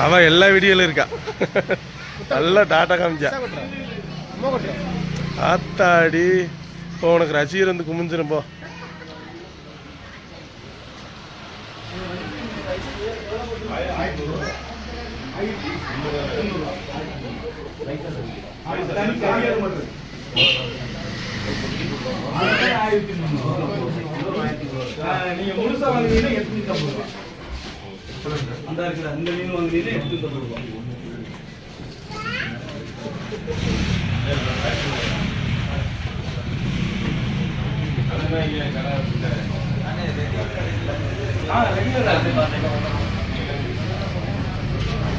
அவன் எல்லா வீடியோல இருக்கா. நல்லா டாட்டா காமிச்சா. ஆத்தாடி இப்போ உனக்கு ரசிகர் வந்து குமிஞ்சிரும் போ. நீங்க முழுசா வாங்குனீங்கன்னா 850 ரூபாய். அந்த இருக்குல இந்த மீன் வாங்குனீங்கன்னா 850 ரூபாய்.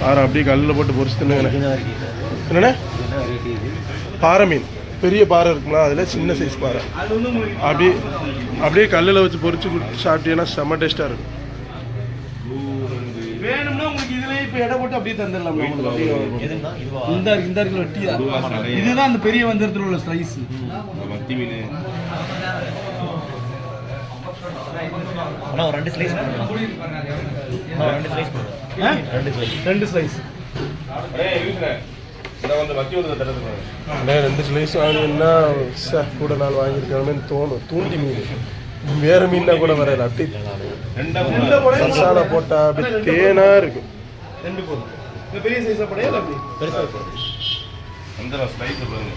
பாறை அப்படியே கல்லில் போட்டு பொரிச்சு தின்னு. என்னண்ணே பாறை மீன் பெரிய பாறை இருக்குங்களா, அதில் சின்ன சைஸ் பாறை அப்படியே அப்படியே கல்லில் வச்சு பொரிச்சு சாப்பிட்டீங்கன்னா செம்ம டேஸ்ட்டாக இருக்கும். வேணும்னா உங்களுக்கு இதுலயே இப்போ எடை போட்டு அப்படியே தந்துடலாம். இந்த இருக்குல்ல வெட்டியா, இதுதான் அந்த பெரிய வஞ்சரத்தில் உள்ள ஸ்லைஸ். மத்தி மீன் ஆனால் 2 ஸ்லைஸ் போடுறோம். 2 ஸ்லைஸ் 2 ஸ்லைஸ் வாங்கினா கூட நாள் வாங்கியிருக்கணும்னு தோணும். தூண்டி மீன் வேறு மீன்னா கூட வராது. அப்படி மசாலா போட்டா அப்படி தேனா இருக்கும். 2 போதும். இந்த பெரிய சைஸா போடையா அப்படி பெருசாக இருக்கும். அந்த ஸ்லைஸ் பாருங்க.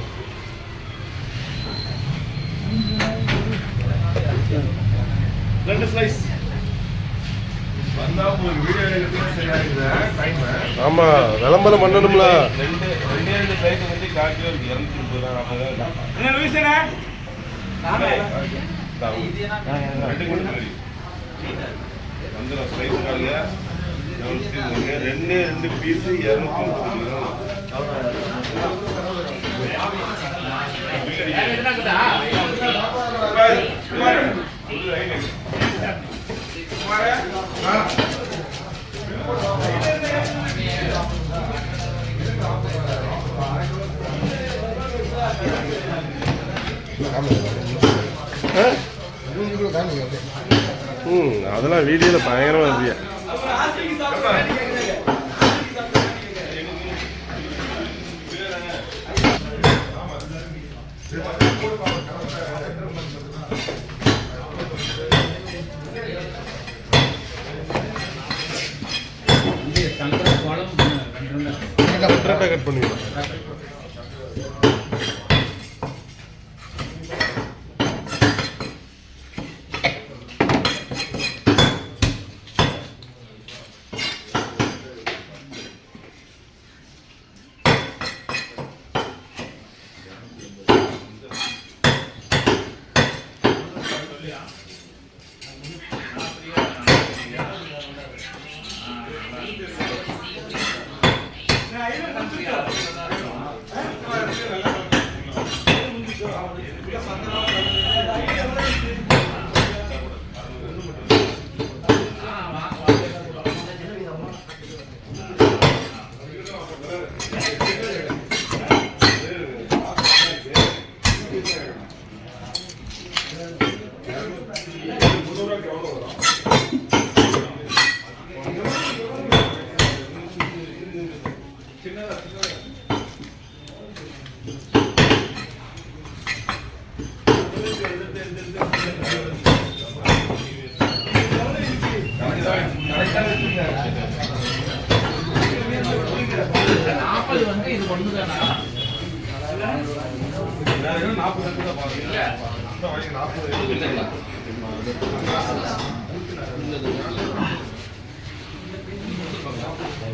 2 ஸ்லைஸ் வந்தா உங்களுக்கு வீடியோ எடுக்கிறதுக்கு சரியா இருக்குது டைம். ஆமா விளம்பரம் பண்ணணும்ல. 2 ஸ்லைஸ் வந்து காக்கிலோ 230 ரூபாய். என்ன லூயிஸ்ண்ணே அந்த ஸ்லைஸ் காலியா 2 பீஸ் 230 அதெல்லாம் வீடியோவில் பயங்கரமாக இருந்தியா. கட் பண்ணிக்கலாம்.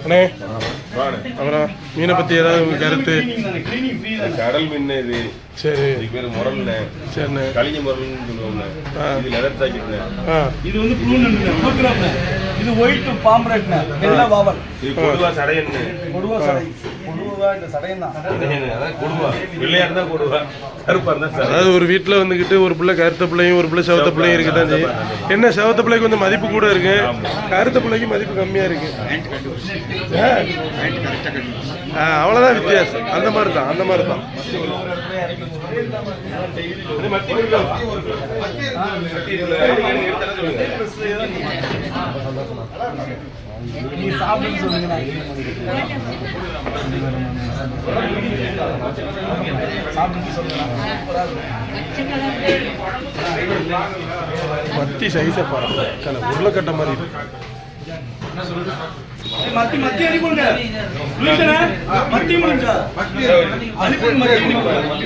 அண்ணே அப்புறம் மீனை பற்றி ஏதாவது உங்களுக்கு கருத்து? கடல் மீன் இது. சரி, இதுக்கு பேர் முரல்ண்ணே. சரிண்ணே. களிஞ்ச முரல்னு சொல்லுவாங்க. இது லெதர் ஜாக்கெட்ண்ணே. இது வந்து ப்ளூன்னு. இது ஒயிட் பாம்பரட்ண்ணே. வெள்ளை வாவல். இது கொடுவா சடையண்ணே. கொடுவா சடை. கொடுவா இந்த சடையன் தான். அதான் கொடுவா. வெள்ளையா இருந்தா கொடுவா, கருப்பா இருந்தா சடை. அதாவது ஒரு வீட்டில் வந்துக்கிட்டு ஒரு பிள்ளை கருத்த பிள்ளையும் ஒரு பிள்ளை செவத்த பிள்ளையும் இருக்கு தான் செய்யும். என்ன செவத்த பிள்ளைக்கு வந்து மதிப்பு கூட இருக்கு, கருத்த பிள்ளைக்கு மதிப்பு கம்மியாக இருக்கு. அவ்வளோதான் வித்தியாசம். அந்த மாதிரி தான், அந்த மாதிரி தான். மத்தி நீ சாப்பிடுன்னு சொல்லுங்க சாப்பிடுன்னு சொல்லுங்க. மத்தி சைஸை பாரு, உருளைக்கட்டை மாதிரி இருக்கு. மத்தி மத்தி அடி கொடுங்க. லூசனா மத்தி முடிஞ்சா அடி கொடுங்க. மத்தி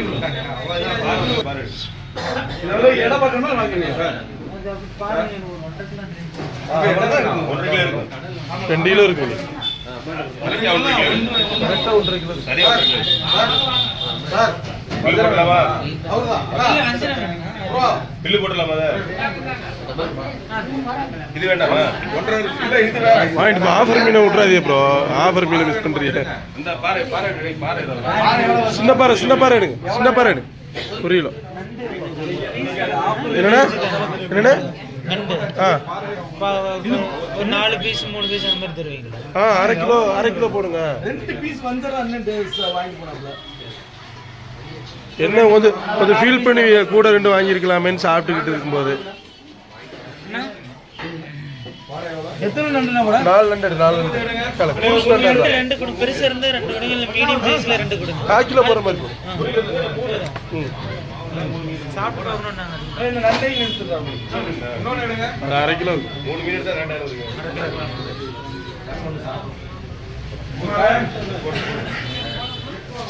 இதெல்லாம் எடை பார்க்கணும்னா வாங்குவீங்க சார். 1 கிலோ இருக்கும். 2 கிலோ இருக்கு. கரெக்டா 1 கிலோ. கரெக்டாக 1.5 கிலோ. சரியா 1 கிலோ. பில்லு போடலாமா? பில்லு போடலாமா? இது வேண்டாமா? 1.5 கிலோ இது வேண்டாம். வாங்கிட்டு போ. ஆஃபர் மீனை விட்றாதே ப்ரோ, ஆஃபர் மீனை மிஸ் பண்ணுறீங்க. இந்த பாறை பாறை பாறை சின்ன பாறை, சின்ன பாறை எடுங்க, சின்ன பாறை எடுங்க. 1 கிலோ. என்னண்ணா என்னண்ணா? ஆ ஒரு 4 பீஸ் 3 பீஸ் அந்த மாதிரி தருவீங்களா? அரை கிலோ போடுங்க. 2 பீஸ் வந்தா அண்ணன் வாங்கி போனாப்ல. என்ன கொஞ்சம் ஃபீல் பண்ணி கூட 2 வாங்கியிருக்கலாமேன்னு சாப்பிட்டுக்கிட்டு இருக்கும்போது. எத்தனை நண்டுனா கூட 4 நண்டு 4 நண்டு. ரெண்டு கொடு, பெருசா இருந்தா 2 கொடுங்க, இல்ல மீடியம் சைஸ்ல 2 கொடுங்க. 1/4 கிலோ போற மாதிரி போடும். சாப்பிட்டு போகணும் நாங்க. இந்த நண்டையும் எடுத்துறாங்க. இன்னொன்னு எடுங்க. அது 1/2 கிலோ இருக்கு. 3 மீன் எடுத்தா 2000 இருக்கு.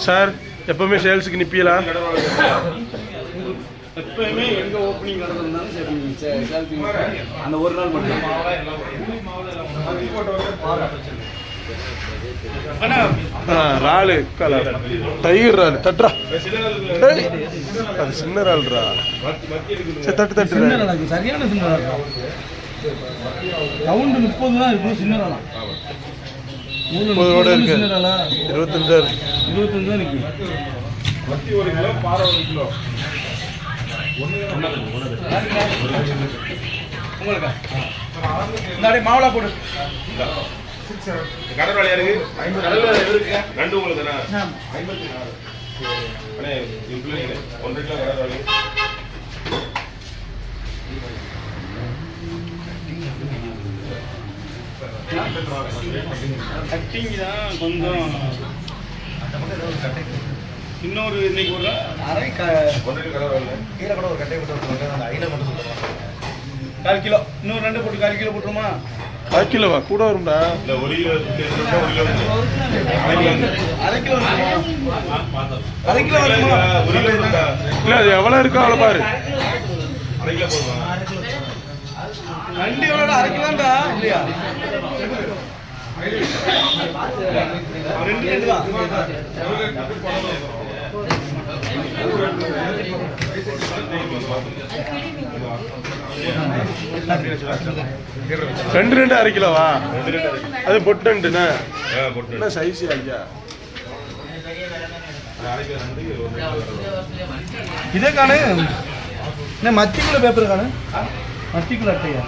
சார் எப்பவுமே சேல்ஸுக்கு நிப்பீங்களா? எப்பவுமே எங்க ஓப்பனிங் நடந்தாலும் சரி அந்த ஒரு நாள் மட்டும். இறாலு டைகர் இறாலு தட்டுறா. அது சின்ன இறால்ரா. சரி தட்டு சரியான சின்ன ரவுண்டு 30 தான் இருக்கும். சின்ன ரா 30 இருக்கு. 25 இருக்கு. 25 தான் இருக்கு. மத்தி 1 கிலோ, பாறை 1 கிலோ. உங்களுக்கு இந்த மாவளா போடு. கடல் வேலையா இருக்கு? 50 கடல் வேலை இருக்கு. நண்டு உங்களுக்கு தானே? 56. அண்ணே இது பிள்ளைங்க 1 கிலோ கடல் வேலை. கட்டிங் தான் கொஞ்சம் இன்னொரு இன்னைக்கு ஒரு அரை 1 கிலோ கடல் வேலை. கீழே கூட ஒரு கட்டை போட்டு அந்த ஐல மட்டும் சொல்லுவாங்க. 1/4 கிலோ இன்னொரு 2 போட்டு 1/4 கிலோ போட்டுருமா? 1/4 கிலோவா கூட வரும்டா. இல்ல 1 கிலோ 1 கிலோ. அரை கிலோ 1/2 கிலோ வருமா? 1 கிலோ இருக்கா? இல்ல அது எவ்வளவு இருக்கோ அவ்வளவு பாரு. 1 கிலோ போதுமா? நண்டியோட 1/2 கிலோண்டா இல்லையா? 2 தான். ரெண்டு 1/2 கிலோவா? அது பொட்டுண்டுண்ணா. போட்டு என்ன சைஸ் ஐயா? இதே காணு என்ன மத்திக்குள்ள பேப்பர் காணு. மத்திக்குள்ள அட்டையா